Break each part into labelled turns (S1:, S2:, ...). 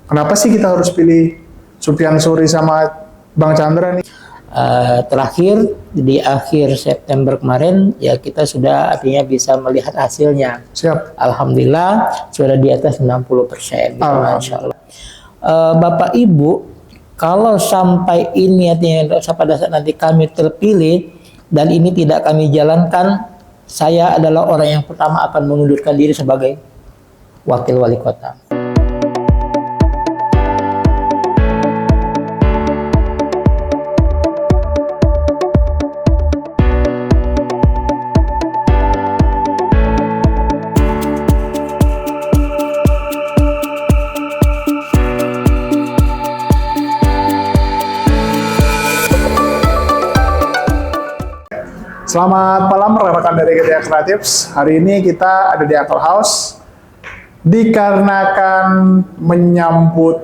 S1: Kenapa sih kita harus pilih Sufyan Suri sama Bang Chandra nih?
S2: Terakhir di akhir September kemarin ya kita sudah artinya bisa melihat hasilnya.
S1: Siap.
S2: Alhamdulillah sudah di atas 60%. Gitu, Masya Allah. Bapak Ibu, kalau sampai ini artinya pada saat nanti kami terpilih dan ini tidak kami jalankan, saya adalah orang yang pertama akan mengundurkan diri sebagai wakil wali kota.
S1: Selamat malam rekan dari GTX Creatives. Hari ini kita ada di Uncle House dikarenakan menyambut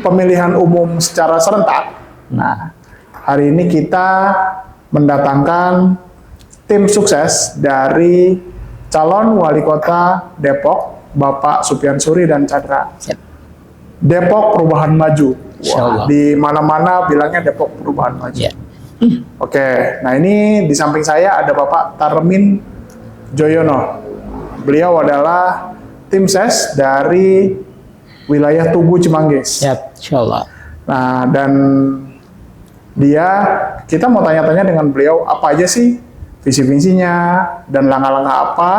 S1: pemilihan umum secara serentak. Nah, hari ini kita mendatangkan tim sukses dari calon wali kota Depok, Bapak Sufyan Suri dan Chandra. Depok Perubahan Maju. Wah, di mana-mana bilangnya Depok Perubahan Maju. Oke, nah ini di samping saya ada Bapak Tarmin Joyono. Beliau adalah tim ses dari wilayah Tugu Cimanggis.
S2: Insyaallah.
S1: Nah, dan kita mau tanya-tanya dengan beliau apa aja sih visi-misinya dan langkah-langkah apa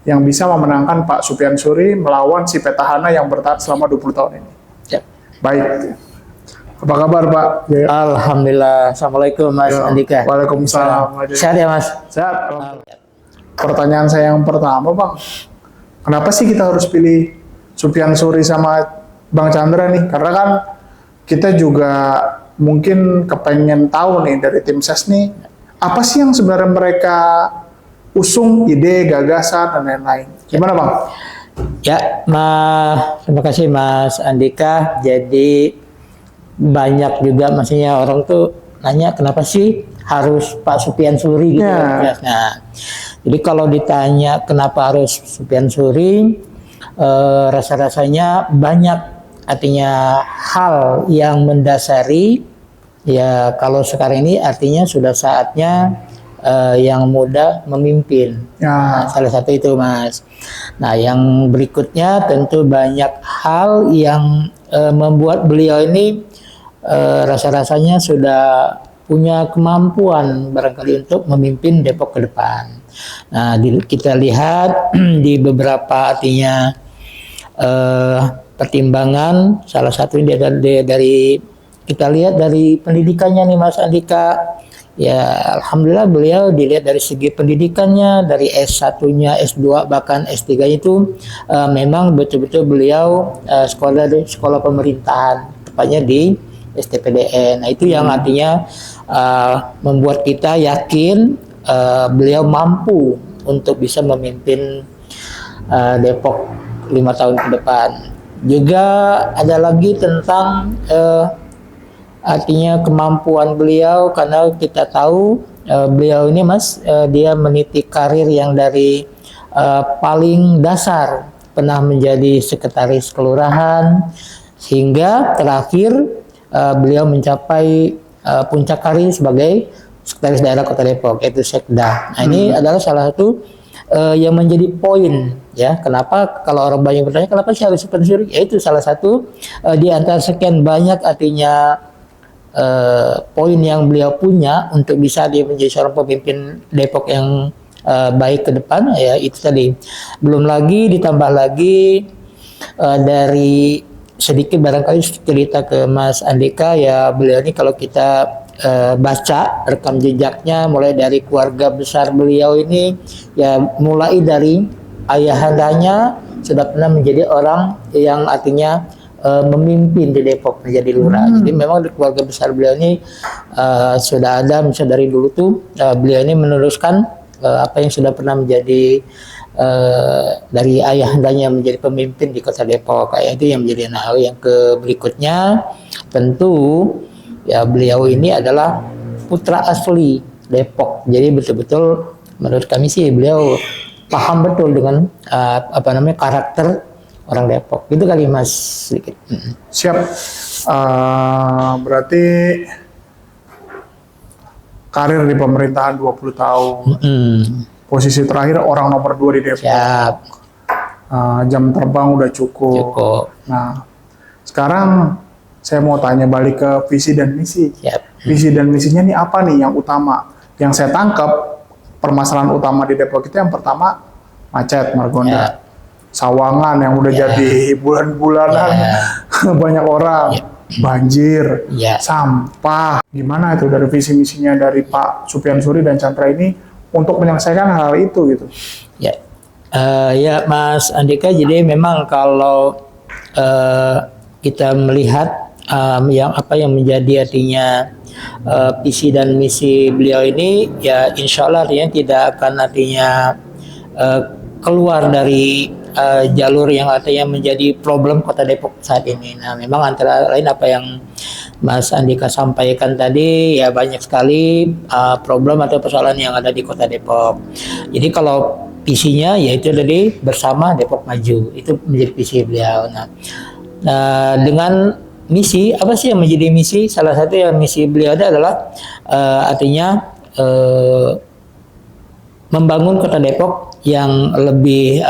S1: yang bisa memenangkan Pak Sufyan Suri melawan si petahana yang bertahan selama 20 tahun ini. Baik. Apa kabar Pak?
S2: Alhamdulillah. Assalamualaikum Mas Andika.
S1: Waalaikumsalam.
S2: Sehat ya Mas?
S1: Sehat. Pertanyaan saya yang pertama Bang, kenapa sih kita harus pilih Sufyan Suri sama Bang Chandra nih? Karena kan kita juga mungkin kepengen tahu nih dari tim ses nih, apa sih yang sebenarnya mereka usung, ide, gagasan, dan lain-lain. Gimana Bang?
S2: Ya, terima kasih Mas Andika. Jadi banyak juga maksudnya orang tuh nanya kenapa sih harus Pak Sufyan Suri gitu. Nah, jadi kalau ditanya kenapa harus Sufyan Suri, rasa-rasanya banyak artinya hal yang mendasari ya kalau sekarang ini artinya sudah saatnya yang muda memimpin. Nah, salah satu itu Mas. Nah, yang berikutnya tentu banyak hal yang membuat beliau ini rasa-rasanya sudah punya kemampuan barangkali untuk memimpin Depok ke depan. Nah, kita lihat di beberapa artinya pertimbangan, salah satunya dari kita lihat dari pendidikannya nih Mas Andika. Ya, alhamdulillah beliau dilihat dari segi pendidikannya, dari S1-nya, S2 bahkan S3 itu memang betul-betul beliau sekolah pemerintahan, tepatnya di STPDN. Nah, itu yang artinya membuat kita yakin beliau mampu untuk bisa memimpin Depok 5 tahun ke depan. Juga ada lagi tentang artinya kemampuan beliau, karena kita tahu beliau ini Mas, dia meniti karir yang dari paling dasar, pernah menjadi sekretaris kelurahan, hingga terakhir beliau mencapai puncak karir sebagai sekretaris daerah Kota Depok, yaitu Sekda. Nah, ini adalah salah satu yang menjadi poin ya. Kenapa kalau orang banyak bertanya kenapa sih harus Sufyan Suri? Yaitu salah satu di antara sekian banyak artinya poin yang beliau punya untuk bisa dia menjadi seorang pemimpin Depok yang baik ke depan ya, itu tadi. Belum lagi ditambah lagi dari sedikit barangkali cerita ke Mas Andika ya, beliau ini kalau kita baca rekam jejaknya mulai dari keluarga besar beliau ini ya, mulai dari ayahandanya sudah pernah menjadi orang yang artinya memimpin di Depok menjadi lurah. Jadi memang di keluarga besar beliau ini sudah ada, misalnya dari dulu tuh beliau ini meneruskan apa yang sudah pernah menjadi dari ayahandanya menjadi pemimpin di Kota Depok. Kayak itu yang menjadi hal yang berikutnya. Tentu ya beliau ini adalah putra asli Depok. Jadi betul-betul menurut kami sih beliau paham betul dengan karakter orang Depok. Itu kali Mas sedikit.
S1: Siap. Berarti karir di pemerintahan 20 tahun. Posisi terakhir orang nomor 2 di Depok.
S2: Siap.
S1: Jam terbang udah cukup. Nah, sekarang saya mau tanya balik ke visi dan misi.
S2: Siap.
S1: Visi dan misinya nih apa nih yang utama? Yang saya tangkap permasalahan utama di Depok itu yang pertama macet, Margonda. Sawangan yang udah jadi bulan-bulanan banyak orang. Banjir, sampah. Gimana itu dari visi misinya dari Pak Supyan Suri dan Chandra ini untuk menyelesaikan hal itu gitu?
S2: Ya Mas Andika, jadi memang kalau kita melihat yang menjadi artinya visi dan misi beliau ini, ya insya Allah artinya tidak akan artinya keluar dari jalur yang artinya menjadi problem Kota Depok saat ini. Nah, memang antara lain apa yang Mas Andika sampaikan tadi, ya banyak sekali problem atau persoalan yang ada di Kota Depok. Jadi kalau visinya yaitu tadi bersama Depok Maju, itu menjadi visi beliau. Nah, dengan misi, apa sih yang menjadi misi? Salah satu yang misi beliau adalah artinya membangun Kota Depok yang lebih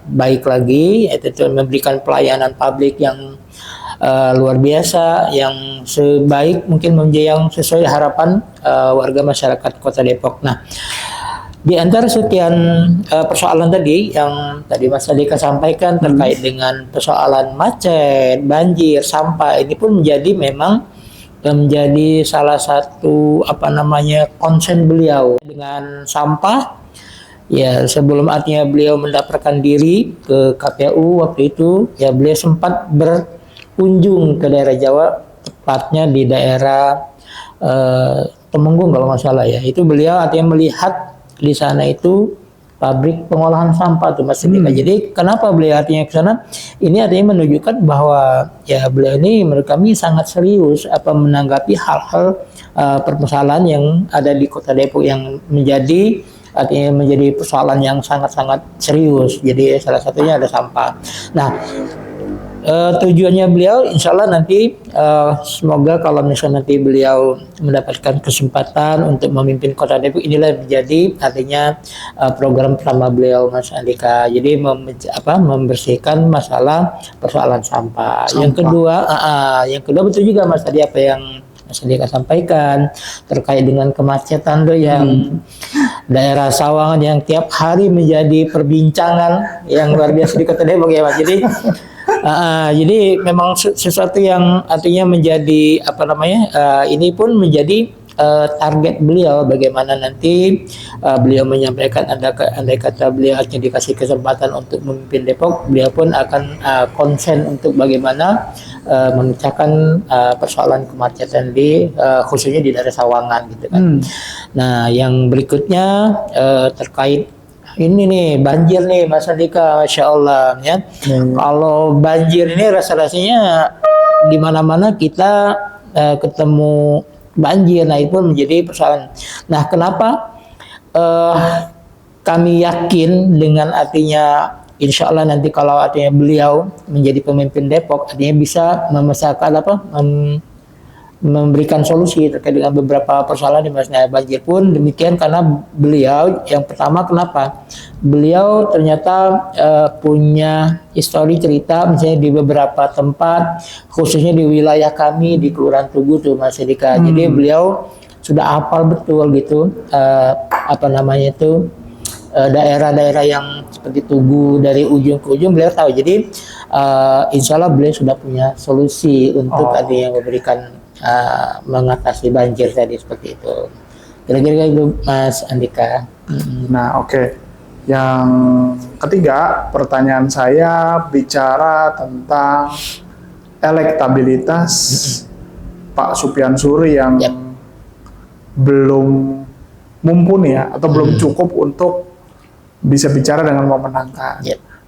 S2: baik lagi, yaitu memberikan pelayanan publik yang luar biasa, yang sebaik mungkin yang sesuai harapan warga masyarakat Kota Depok. Nah, di antara sekian persoalan tadi yang tadi Mas Andika sampaikan terkait dengan persoalan macet, banjir, sampah, ini pun menjadi salah satu concern beliau dengan sampah. Ya, sebelum artinya beliau mendaftarkan diri ke KPU waktu itu, ya beliau sempat berkunjung ke daerah Jawa, tepatnya di daerah Temenggung kalau nggak salah ya. Itu beliau artinya melihat di sana itu pabrik pengolahan sampah tuh Mas Andika. Jadi kenapa beliau artinya ke sana? Ini artinya menunjukkan bahwa ya beliau ini menurut kami sangat serius menanggapi hal-hal permasalahan yang ada di Kota Depok yang menjadi persoalan yang sangat-sangat serius. Jadi salah satunya ada sampah. Nah, tujuannya beliau insya Allah nanti semoga kalau misalnya nanti beliau mendapatkan kesempatan untuk memimpin Kota Depok, inilah menjadi artinya program pertama beliau Mas Andika. Jadi membersihkan masalah persoalan sampah. Yang kedua betul juga Mas tadi apa yang Mas Andika sampaikan terkait dengan kemacetan tuh yang daerah Sawangan yang tiap hari menjadi perbincangan yang luar biasa di Kota Depok ya Mas. Jadi memang sesuatu yang artinya menjadi ini pun menjadi target beliau, bagaimana nanti beliau menyampaikan andai kata beliau hanya dikasih kesempatan untuk memimpin Depok, beliau pun akan konsen untuk bagaimana memecahkan persoalan kemacetan khususnya di daerah Sawangan gitu kan. Nah, yang berikutnya terkait ini nih banjir nih Mas Andika, Masya Allah ya. Kalau banjir ini rasa-rasanya di mana-mana kita ketemu banjir, nah itu pun menjadi persoalan. Nah, kenapa kami yakin dengan artinya insya Allah nanti kalau artinya beliau menjadi pemimpin Depok artinya bisa memberikan solusi terkait dengan beberapa persoalan di Mas. Banjir pun demikian karena beliau yang pertama kenapa beliau ternyata punya histori cerita misalnya di beberapa tempat khususnya di wilayah kami di Kelurahan Tugu tuh Mas Andika. Jadi beliau sudah hafal betul gitu daerah-daerah yang seperti Tugu dari ujung ke ujung beliau tahu. Jadi insya Allah beliau sudah punya solusi untuk yang memberikan mengatasi banjir tadi seperti itu. Kira-kira itu Mas Andika.
S1: Nah, oke. Yang ketiga, pertanyaan saya bicara tentang elektabilitas Pak Supyan Suri yang belum mumpuni ya, atau belum cukup untuk bisa bicara dengan memenangkan.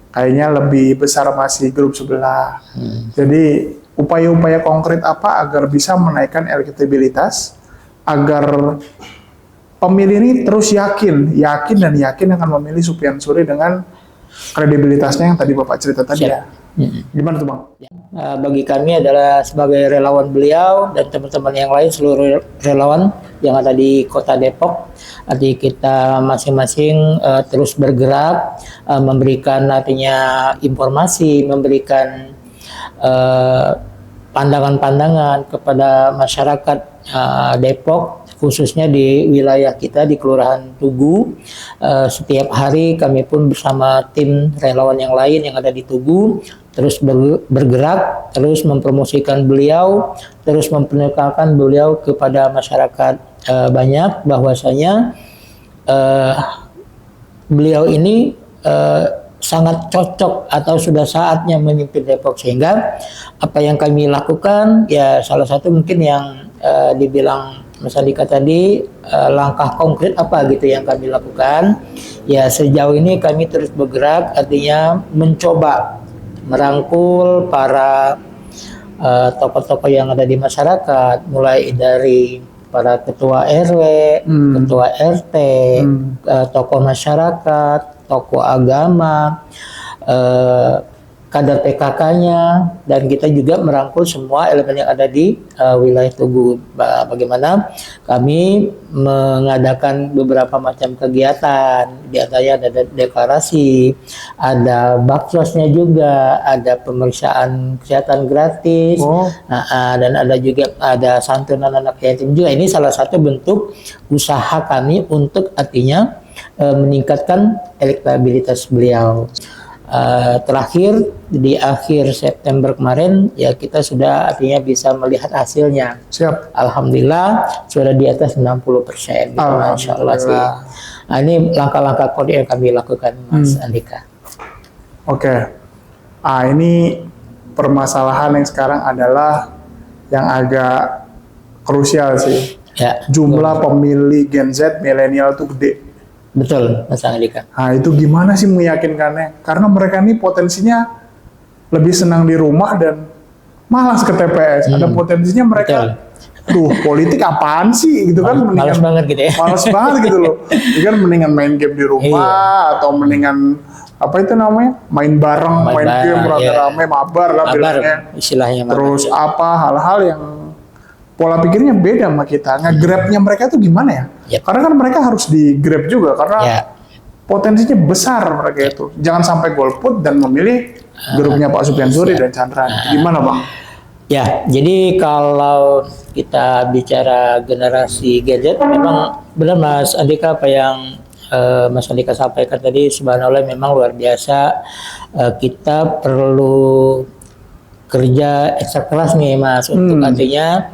S1: Kayaknya lebih besar masih grup sebelah. Jadi upaya-upaya konkret apa agar bisa menaikkan elektabilitas, agar pemilih ini terus yakin akan memilih Supyan Suri dengan kredibilitasnya yang tadi Bapak cerita tadi
S2: Siap.
S1: ya. Gimana tuh Bang?
S2: Bagi kami adalah sebagai relawan beliau dan teman-teman yang lain, seluruh relawan yang ada di Kota Depok, artinya kita masing-masing terus bergerak, memberikan artinya informasi, memberikan pandangan-pandangan kepada masyarakat Depok, khususnya di wilayah kita di Kelurahan Tugu. Setiap hari kami pun bersama tim relawan yang lain yang ada di Tugu terus bergerak, terus mempromosikan beliau, terus memperkenalkan beliau kepada masyarakat banyak bahwasanya beliau ini sangat cocok atau sudah saatnya memimpin Depok, sehingga apa yang kami lakukan ya salah satu mungkin yang dibilang Mas Andika tadi, langkah konkret apa gitu yang kami lakukan. Ya sejauh ini kami terus bergerak, artinya mencoba merangkul para tokoh-tokoh yang ada di masyarakat, mulai dari para ketua RW, ketua RT, tokoh masyarakat, tokoh agama, kader PKK-nya, dan kita juga merangkul semua elemen yang ada di wilayah Tugu. Bagaimana kami mengadakan beberapa macam kegiatan, di antaranya ada deklarasi, ada baksosnya juga, ada pemeriksaan kesehatan gratis, dan ada juga ada santunan anak yatim juga. Ini salah satu bentuk usaha kami untuk artinya meningkatkan elektabilitas beliau. Terakhir di akhir September kemarin ya kita sudah artinya bisa melihat hasilnya.
S1: Siap.
S2: Alhamdulillah sudah di atas 60%. Gitu, Masya Allah sih. Nah, ini langkah-langkah kode yang kami lakukan, Mas Andika.
S1: Oke. Ini permasalahan yang sekarang adalah yang agak krusial sih.
S2: Ya.
S1: Jumlah pemilih Gen Z milenial tuh gede.
S2: Betul, Mas Andika.
S1: Nah itu gimana sih meyakinkannya? Karena mereka ini potensinya lebih senang di rumah dan malas ke TPS. Ada potensinya mereka, politik apaan sih gitu kan?
S2: Malas banget gitu ya.
S1: Malas banget gitu loh. Jadi kan mendingan main game di rumah atau mendingan apa itu namanya? Main bareng, main game rame-rame, mabar lah bilangnya.
S2: Istilahnya.
S1: Terus apa hal-hal yang pola pikirnya beda sama kita. Nge-grabnya mereka tuh gimana ya? Karena kan mereka harus di-grab juga karena potensinya besar mereka itu. Jangan sampai golput dan memilih grupnya Pak Sufyan Suri dan Chandra. Gimana Bang?
S2: Ya, jadi kalau kita bicara generasi Gen Z, memang benar Mas Andika apa yang Mas Andika sampaikan tadi, subhanallah memang luar biasa. Kita perlu kerja ekstra keras nih Mas untuk artinya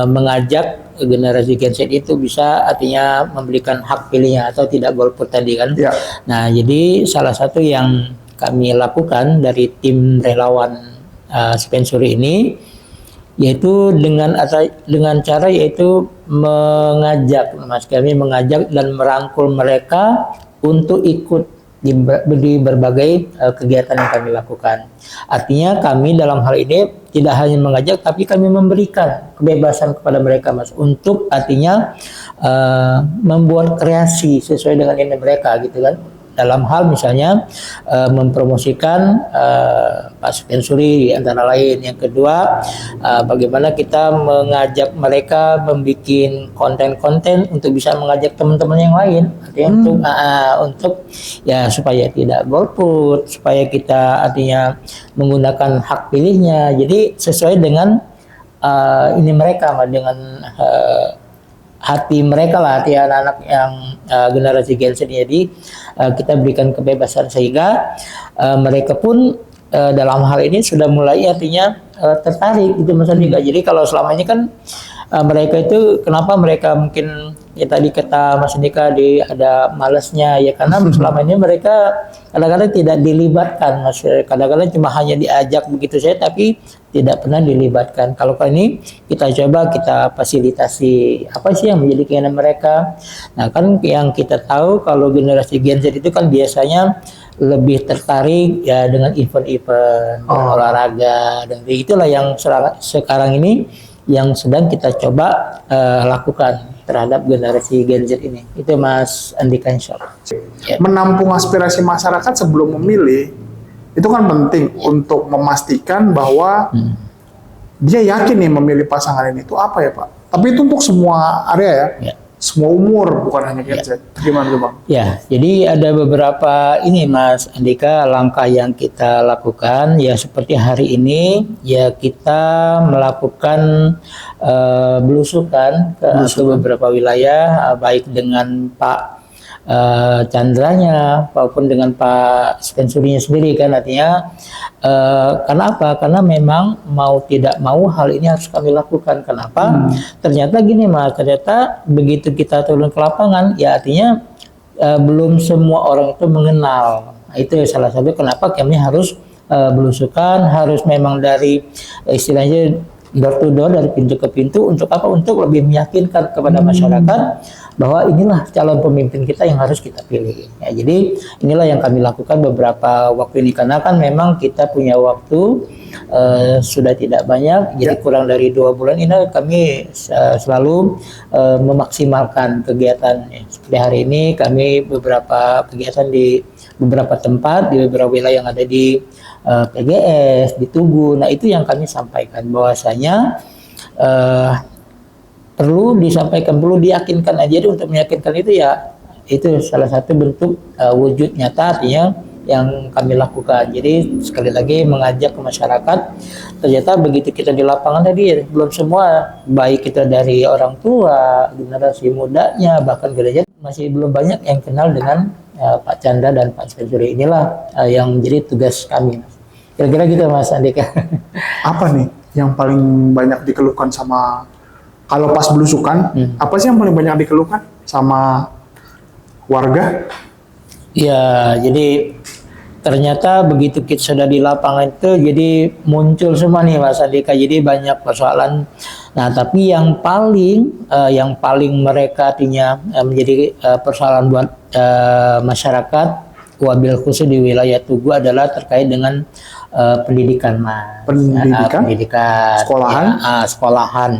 S2: mengajak generasi Gen Z itu bisa artinya memberikan hak pilihnya atau tidak golput tadi kan. Nah jadi salah satu yang kami lakukan dari tim relawan Sufyan Suri ini yaitu dengan cara yaitu mengajak Mas, kami mengajak dan merangkul mereka untuk ikut di berbagai kegiatan yang kami lakukan. Artinya kami dalam hal ini tidak hanya mengajak, tapi kami memberikan kebebasan kepada mereka Mas untuk artinya membuat kreasi sesuai dengan ini mereka gitu kan. Dalam hal misalnya mempromosikan Pak Sufyan Suri antara lain. Yang kedua, bagaimana kita mengajak mereka membuat konten-konten untuk bisa mengajak teman-teman yang lain, artinya untuk ya supaya tidak golput, supaya kita artinya menggunakan hak pilihnya. Jadi sesuai dengan ini mereka dengan hati mereka lah, hati anak-anak yang generasi Gen Z. Jadi kita berikan kebebasan sehingga mereka pun dalam hal ini sudah mulai artinya tertarik gitu Mas Andika. Jadi kalau selama ini kan mereka itu kenapa mereka mungkin ya tadi kata Mas Andika ada malasnya ya karena selama ini mereka kadang-kadang tidak dilibatkan Mas, kadang-kadang cuma hanya diajak begitu saja tapi tidak pernah dilibatkan. Kalau kali ini kita coba kita fasilitasi apa sih yang menjadi keinginan mereka. Nah kan yang kita tahu kalau generasi Gen Z itu kan biasanya lebih tertarik ya dengan event-event olahraga dan itulah yang sekarang ini yang sedang kita coba lakukan terhadap generasi Gen Z ini. Itu Mas Andika, insya Allah. Ya.
S1: Menampung aspirasi masyarakat sebelum memilih itu kan penting untuk memastikan bahwa dia yakin nih memilih pasangan ini itu apa ya Pak? Tapi itu untuk semua area ya, semua umur, bukan hanya Gen Z. Gimana tuh Bang?
S2: Ya, jadi ada beberapa ini Mas Andika langkah yang kita lakukan ya, seperti hari ini ya kita melakukan belusukan ke beberapa wilayah, baik dengan Pak Chandranya maupun dengan Pak Spensurinya sendiri kan, artinya karena apa? Karena memang mau tidak mau hal ini harus kami lakukan. Kenapa? Ternyata gini Mas, ternyata begitu kita turun ke lapangan ya artinya belum semua orang itu mengenal. Nah, itu salah satu kenapa kami harus belusukan, harus memang dari istilahnya door to door, dari pintu ke pintu. Untuk apa? Untuk lebih meyakinkan kepada masyarakat bahwa inilah calon pemimpin kita yang harus kita pilih. Ya, jadi inilah yang kami lakukan beberapa waktu ini, karena kan memang kita punya waktu sudah tidak banyak, jadi kurang dari 2 bulan ini kami selalu memaksimalkan kegiatan. Seperti hari ini kami beberapa kegiatan di beberapa tempat, di beberapa wilayah yang ada di PGS, di Tugu. Nah itu yang kami sampaikan bahwasanya perlu disampaikan, perlu diyakinkan aja. Jadi untuk meyakinkan itu ya itu salah satu bentuk wujud nyata artinya yang kami lakukan. Jadi sekali lagi mengajak ke masyarakat, ternyata begitu kita di lapangan tadi ya, belum semua, baik kita dari orang tua, generasi mudanya, bahkan gereja masih belum banyak yang kenal dengan Pak Chandra dan Pak Spensuri. Inilah yang menjadi tugas kami. Kira-kira gitu Mas Andika.
S1: Apa nih yang paling banyak dikeluhkan sama, kalau pas belusukan, apa sih yang paling banyak dikeluhkan sama warga?
S2: Ya, jadi ternyata begitu kita sudah di lapangan itu jadi muncul semua nih Mas Andika, jadi banyak persoalan. Nah tapi yang paling mereka artinya menjadi persoalan buat masyarakat, wabil khusus di wilayah Tugu, adalah terkait dengan pendidikan Mas. Pendidikan sekolahan. Sekolahan.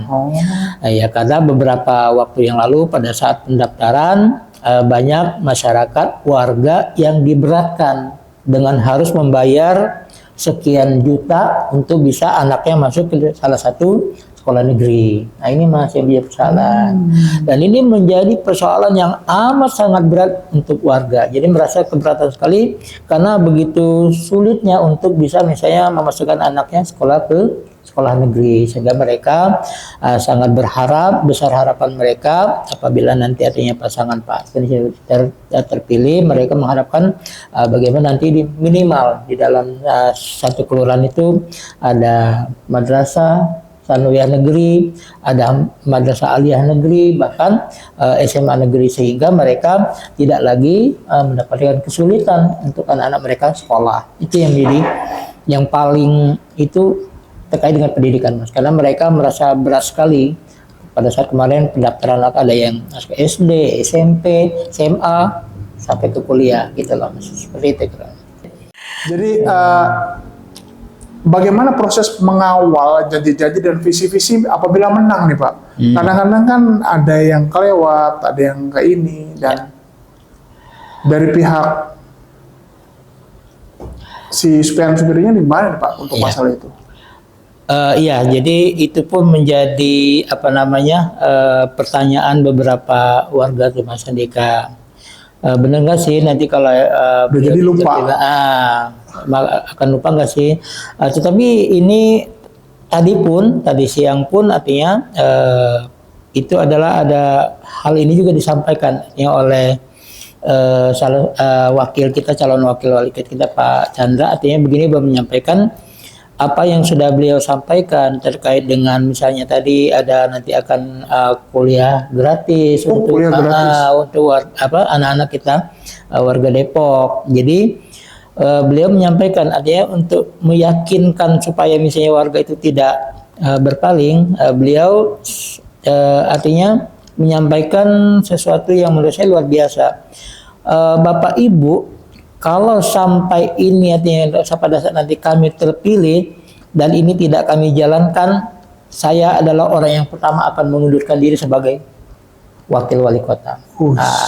S2: Ya, karena beberapa waktu yang lalu pada saat pendaftaran banyak masyarakat warga yang diberatkan dengan harus membayar sekian juta untuk bisa anaknya masuk ke salah satu sekolah negeri. Nah ini Mas yang menjadi persoalan. Dan ini menjadi persoalan yang amat sangat berat untuk warga. Jadi merasa keberatan sekali karena begitu sulitnya untuk bisa misalnya memasukkan anaknya sekolah ke sekolah negeri, sehingga mereka sangat berharap, besar harapan mereka apabila nanti artinya pasangan Pak terpilih, mereka mengharapkan bagaimana nanti minimal di dalam satu kelurahan itu ada madrasah sanawiyah negeri, ada madrasah aliyah negeri, bahkan SMA negeri, sehingga mereka tidak lagi mendapatkan kesulitan untuk anak-anak mereka sekolah. Itu yang jadi yang paling itu terkait dengan pendidikan Mas, karena mereka merasa berat sekali pada saat kemarin pendaftaran ada yang masuk SD, SMP, SMA sampai ke kuliah gitu loh Mas, seperti itu.
S1: Jadi bagaimana proses mengawal janji-janji dan visi-visi apabila menang nih Pak? Kadang-kadang kan ada yang kelewat, ada yang kayak ini, dan dari pihak si supplier-suppliernya di mana nih Pak untuk masalah itu?
S2: Iya, jadi itu pun menjadi pertanyaan beberapa warga tuh Mas Andika. Benar nggak sih nanti kalau
S1: jadi lupa?
S2: Akan lupa nggak sih? Tetapi ini tadi siang pun artinya itu adalah ada hal ini juga disampaikan ya oleh wakil kita, calon wakil wali kita Pak Chandra, artinya begini, belum menyampaikan apa yang sudah beliau sampaikan terkait dengan misalnya tadi ada nanti akan kuliah gratis untuk anak-anak kita warga Depok. Jadi beliau menyampaikan artinya untuk meyakinkan supaya misalnya warga itu tidak berpaling, beliau artinya menyampaikan sesuatu yang menurut saya luar biasa. Bapak Ibu, kalau sampai ini artinya pada saat nanti kami terpilih dan ini tidak kami jalankan, saya adalah orang yang pertama akan mengundurkan diri sebagai wakil wali kota.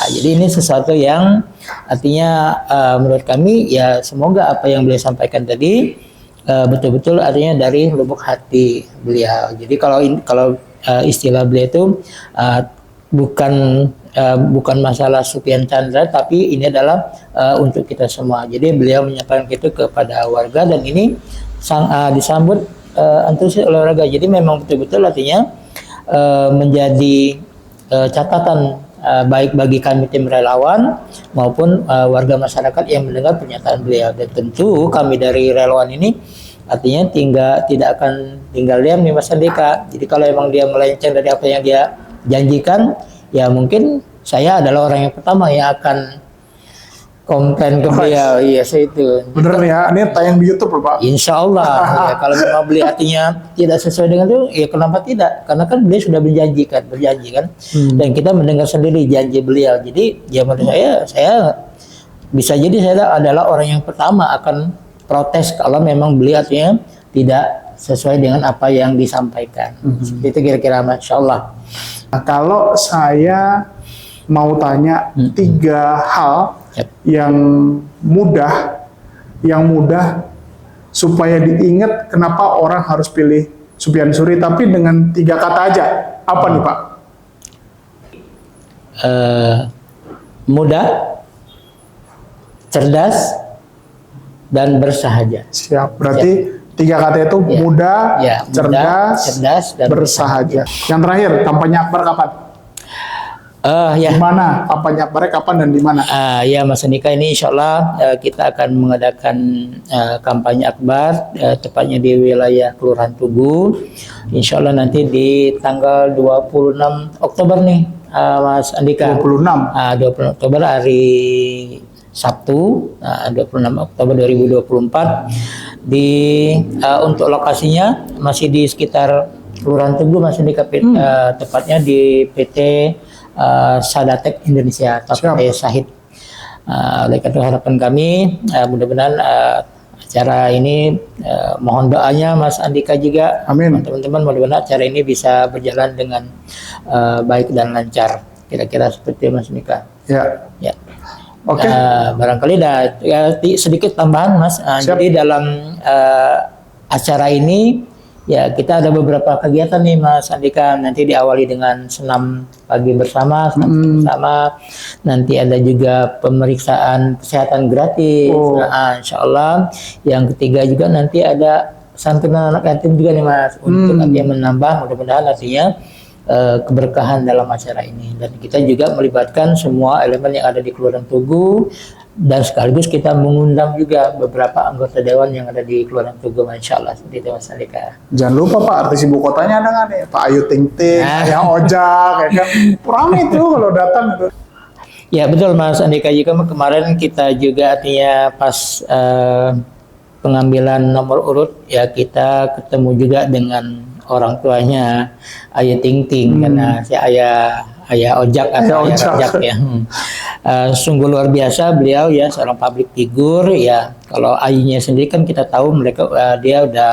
S2: Jadi ini sesuatu yang artinya menurut kami ya semoga apa yang beliau sampaikan tadi betul-betul artinya dari lubuk hati beliau. Jadi kalau istilah beliau itu bukan masalah Supian Chandra, tapi ini adalah untuk kita semua. Jadi beliau menyampaikan itu kepada warga dan ini disambut antusias oleh warga. Jadi memang betul-betul artinya menjadi catatan baik bagi kami tim relawan maupun warga masyarakat yang mendengar pernyataan beliau. Dan tentu kami dari relawan ini artinya tidak akan tinggal diam nih Mas Andika. Jadi kalau emang dia melenceng dari apa yang dia janjikan, ya mungkin saya adalah orang yang pertama yang akan komplain ke beliau. Iya, saya itu.
S1: Bener ya, ini tayang di YouTube loh Pak.
S2: Insya Allah. Ya, kalau memang beliau artinya tidak sesuai dengan itu, ya kenapa tidak? Karena kan beliau sudah berjanji kan. Dan kita mendengar sendiri janji beliau. Jadi ya menurut saya bisa jadi saya adalah orang yang pertama akan protes kalau memang beliau artinya tidak sesuai dengan apa yang disampaikan. Itu kira-kira Masya Allah.
S1: Nah, kalau saya mau tanya 3 hal yang mudah supaya diingat kenapa orang harus pilih Supian Suri, tapi dengan 3 kata aja, apa nih Pak?
S2: Mudah, cerdas, dan bersahaja.
S1: Siap, berarti 3 kata itu mudah, cerdas, dan bersahaja. Yang terakhir, kampanye Akbar kapan? Di mana kampanye Akbar, kapan dan di mana?
S2: Ya Mas Andika, ini insya Allah kita akan mengadakan kampanye Akbar tepatnya di wilayah Kelurahan Tugu. Insya Allah nanti di tanggal 26 Oktober nih Mas Andika. 26 Oktober hari Sabtu, 26 Oktober 2024. Untuk lokasinya masih di sekitar Kelurahan Tugu Mas Andika, tepatnya di PT Sadatek Indonesia atau PT Sahid. Oleh karena harapan kami mudah-mudahan acara ini mohon doanya Mas Andika juga.
S1: Amin.
S2: Teman-teman, mudah-mudahan acara ini bisa berjalan dengan baik dan lancar. Kira-kira seperti Mas Andika. Ya. Oke. Barangkali sedikit tambahan Mas. Jadi dalam acara ini ya kita ada beberapa kegiatan nih Mas Andika. Nanti diawali dengan senam pagi bersama, nanti ada juga pemeriksaan kesehatan gratis. Insya Allah. Yang ketiga juga nanti ada santunan anak yatim juga nih Mas, untuk artinya menambah mudah-mudahan artinya keberkahan dalam acara ini. Dan kita juga melibatkan semua elemen yang ada di Kelurahan Tugu, dan sekaligus kita mengundang juga beberapa anggota dewan yang ada di Kelurahan Tugu, Masya Allah. Seperti itu Mas Andika.
S1: Jangan lupa Pak, artis ibu kotanya ada nggak nih? Pak Ayu Ting Ting, yang Ojak, ya kan? Ramai tuh kalau datang itu.
S2: Ya betul Mas Andika, juga kemarin kita juga artinya pas pengambilan nomor urut ya kita ketemu juga dengan orang tuanya Ayu Ting Ting, karena si ayah Ojak atau ayah Ojak ya. Sungguh luar biasa beliau ya, seorang public figure ya. Kalau Ayunya sendiri kan kita tahu dia udah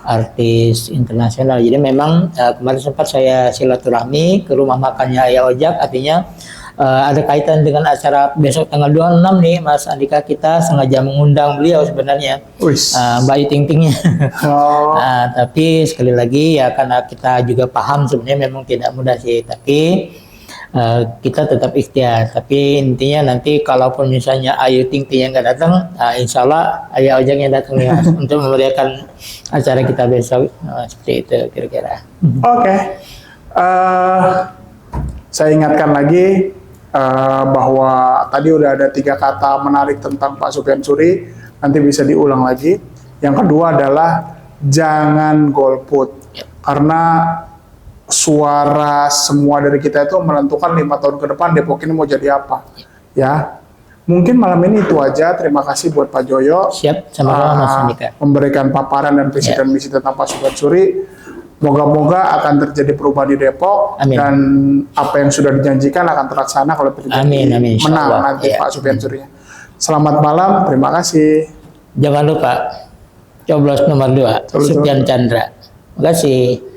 S2: artis internasional. Jadi memang kemarin sempat saya silaturahmi ke rumah makannya ayah Ojak, artinya ada kaitan dengan acara besok tanggal 26 nih Mas Andika, kita sengaja mengundang beliau sebenarnya, Mbak Ayu Ting Tingnya. Tapi sekali lagi ya karena kita juga paham sebenarnya memang tidak mudah sih, tapi kita tetap ikhtiar. Tapi intinya nanti kalaupun misalnya Ayu Ting Ting yang nggak datang, insya Allah ayah Ojak yang datang ya untuk memeriahkan acara kita besok. Seperti itu kira-kira.
S1: Oke. Saya ingatkan lagi bahwa tadi udah ada 3 kata menarik tentang Pak Supian Suri, nanti bisa diulang lagi. Yang kedua adalah jangan golput, karena suara semua dari kita itu menentukan 5 tahun ke depan Depok ini mau jadi apa. Ya, mungkin malam ini itu aja. Terima kasih buat Pak Joyo.
S2: Siap, sama-sama Mas Andika.
S1: Memberikan paparan dan visi dan misi tentang Pak Supian Suri. Moga-moga akan terjadi perubahan di Depok. Amin. Dan apa yang sudah dijanjikan akan terlaksana kalau terjadi menang nanti Pak Supian Suri. Selamat malam, terima kasih.
S2: Jangan lupa coblos nomor 2 Supian Chandra. Terima kasih.